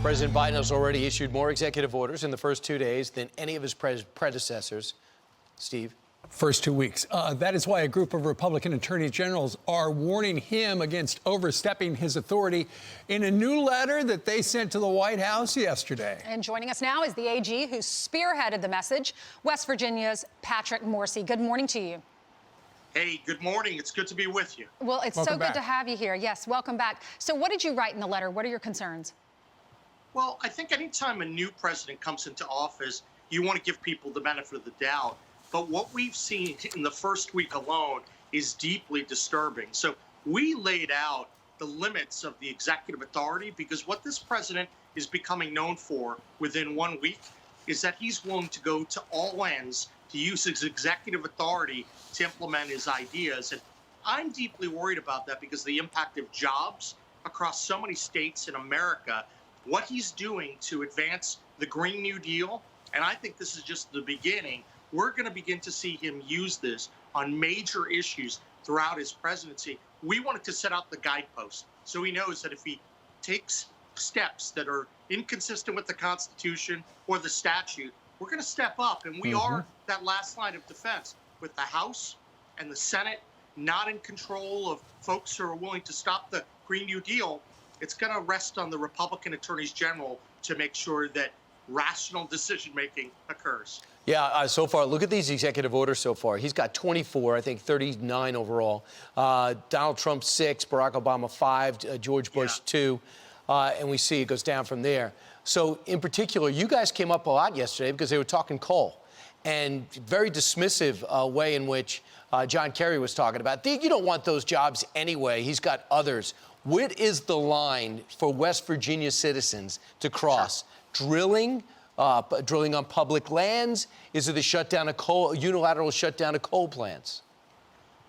President Biden has already issued more executive orders in the first 2 days than any of his predecessors. Steve? First 2 weeks. That is why a group of Republican attorney generals are warning him against overstepping his authority in a new letter that they sent to the White House yesterday. And joining us now is the AG who spearheaded the message, West Virginia's Patrick Morrisey. Good morning to you. Hey, good morning. It's good to be with you. Well, it's so good to have you here. Yes, welcome back. So what did you write in the letter? What are your concerns? Well, I think anytime a new president comes into office, you want to give people the benefit of the doubt. But what we've seen in the first week alone is deeply disturbing. So we laid out the limits of the executive authority because what this president is becoming known for within 1 week is that he's willing to go to all ends to use his executive authority to implement his ideas. And I'm deeply worried about that because the impact of jobs across so many states in America, what he's doing to advance the Green New Deal, and I think this is just the beginning. We're going to begin to see him use this on major issues throughout his presidency. We wanted to set out the guideposts so he knows that if he takes steps that are inconsistent with the Constitution or the statute, we're going to step up. And we are that last line of defense with the House and the Senate not in control of folks who are willing to stop the Green New Deal. It's going to rest on the Republican attorneys general to make sure that rational decision-making occurs. Yeah, so far, look at these executive orders so far. He's got 24, I think 39 overall. Donald Trump 6, Barack Obama 5, George Bush 2, and we see it goes down from there. So in particular, you guys came up a lot yesterday because they were talking coal and very dismissive way in which John Kerry was talking about. You don't want those jobs anyway. He's got others. What is the line for West Virginia citizens to cross? Drilling on public lands? Is it the shutdown of coal, unilateral shutdown of coal plants?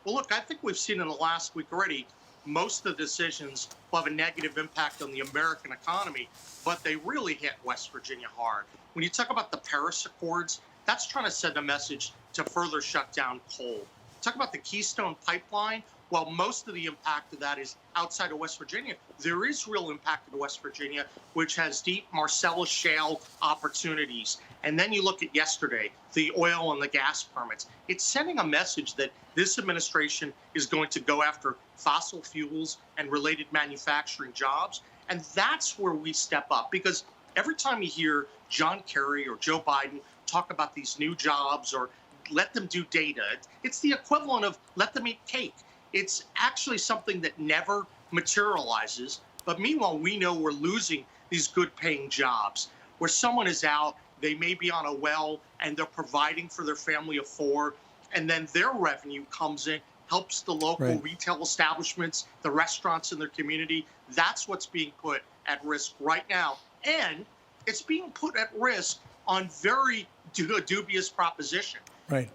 Well, look, I think we've seen in the last week already, most of the decisions will have a negative impact on the American economy, but they really hit West Virginia hard. When you talk about the Paris Accords, that's trying to send a message to further shut down coal. Talk about the Keystone Pipeline. While most of the impact of that is outside of West Virginia, there is real impact in West Virginia, which has deep Marcellus shale opportunities. And then you look at yesterday, the oil and the gas permits. It's sending a message that this administration is going to go after fossil fuels and related manufacturing jobs. And that's where we step up, because every time you hear John Kerry or Joe Biden talk about these new jobs or let them do data, it's the equivalent of let them eat cake. It's actually something that never materializes. But meanwhile, we know we're losing these good-paying jobs where someone is out, they may be on a well, and they're providing for their family of four, and then their revenue comes in, helps the local retail establishments, the restaurants in their community. That's what's being put at risk right now. And it's being put at risk on very dubious proposition.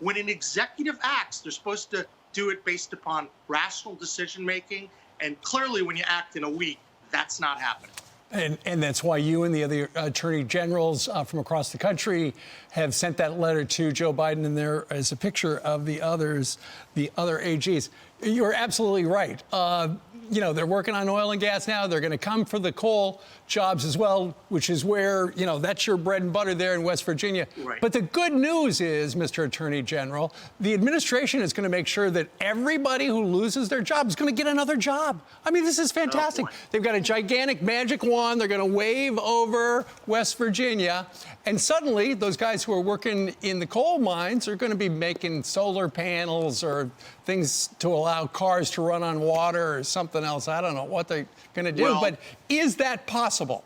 When an executive acts, they're supposed to do it based upon rational decision-making, and clearly when you act in a week, that's not happening. And that's why you and the other attorney generals from across the country have sent that letter to Joe Biden, and there is a picture of the other AGs. You're absolutely right. You know, they're working on oil and gas now. They're going to come for the coal jobs as well, which is where, you know, that's your bread and butter there in West Virginia. But the good news is, Mr. Attorney General, the administration is going to make sure that everybody who loses their job is going to get another job. I mean, this is fantastic. They've got a gigantic magic wand. They're going to wave over West Virginia. And suddenly, those guys who are working in the coal mines are going to be making solar panels or things to allow cars to run on water or something else. I don't know what they're going to do, but is that possible?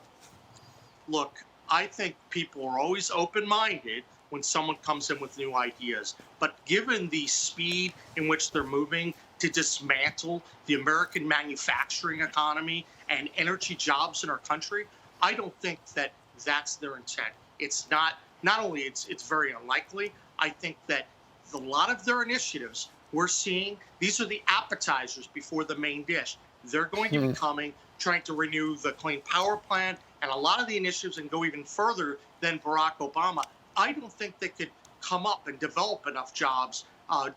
Look, I think people are always open-minded when someone comes in with new ideas. But given the speed in which they're moving to dismantle the American manufacturing economy and energy jobs in our country, I don't think that that's their intent. It's not only it's very unlikely, I think that a lot of their initiatives we're seeing, these are the appetizers before the main dish. They're going to be coming, trying to renew the Clean Power Plan and a lot of the initiatives and go even further than Barack Obama. I don't think they could come up and develop enough jobs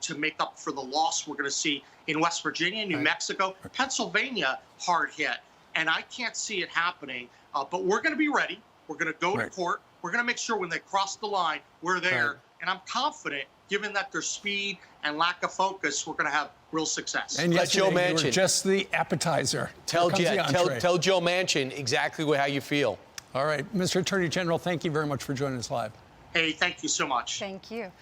to make up for the loss we're going to see in West Virginia, New Mexico, Pennsylvania, hard hit. And I can't see it happening But we're going to be ready. We're going to go to Right. court. We're going to make sure when they cross the line, we're there. Right. And I'm confident, given that their speed and lack of focus, we're going to have real success. And Let Joe yesterday, you were Manchin. just the appetizer. Tell Here comes the entree. tell Joe Manchin exactly how you feel. All right, Mr. Attorney General, thank you very much for joining us live. Hey, thank you so much. Thank you.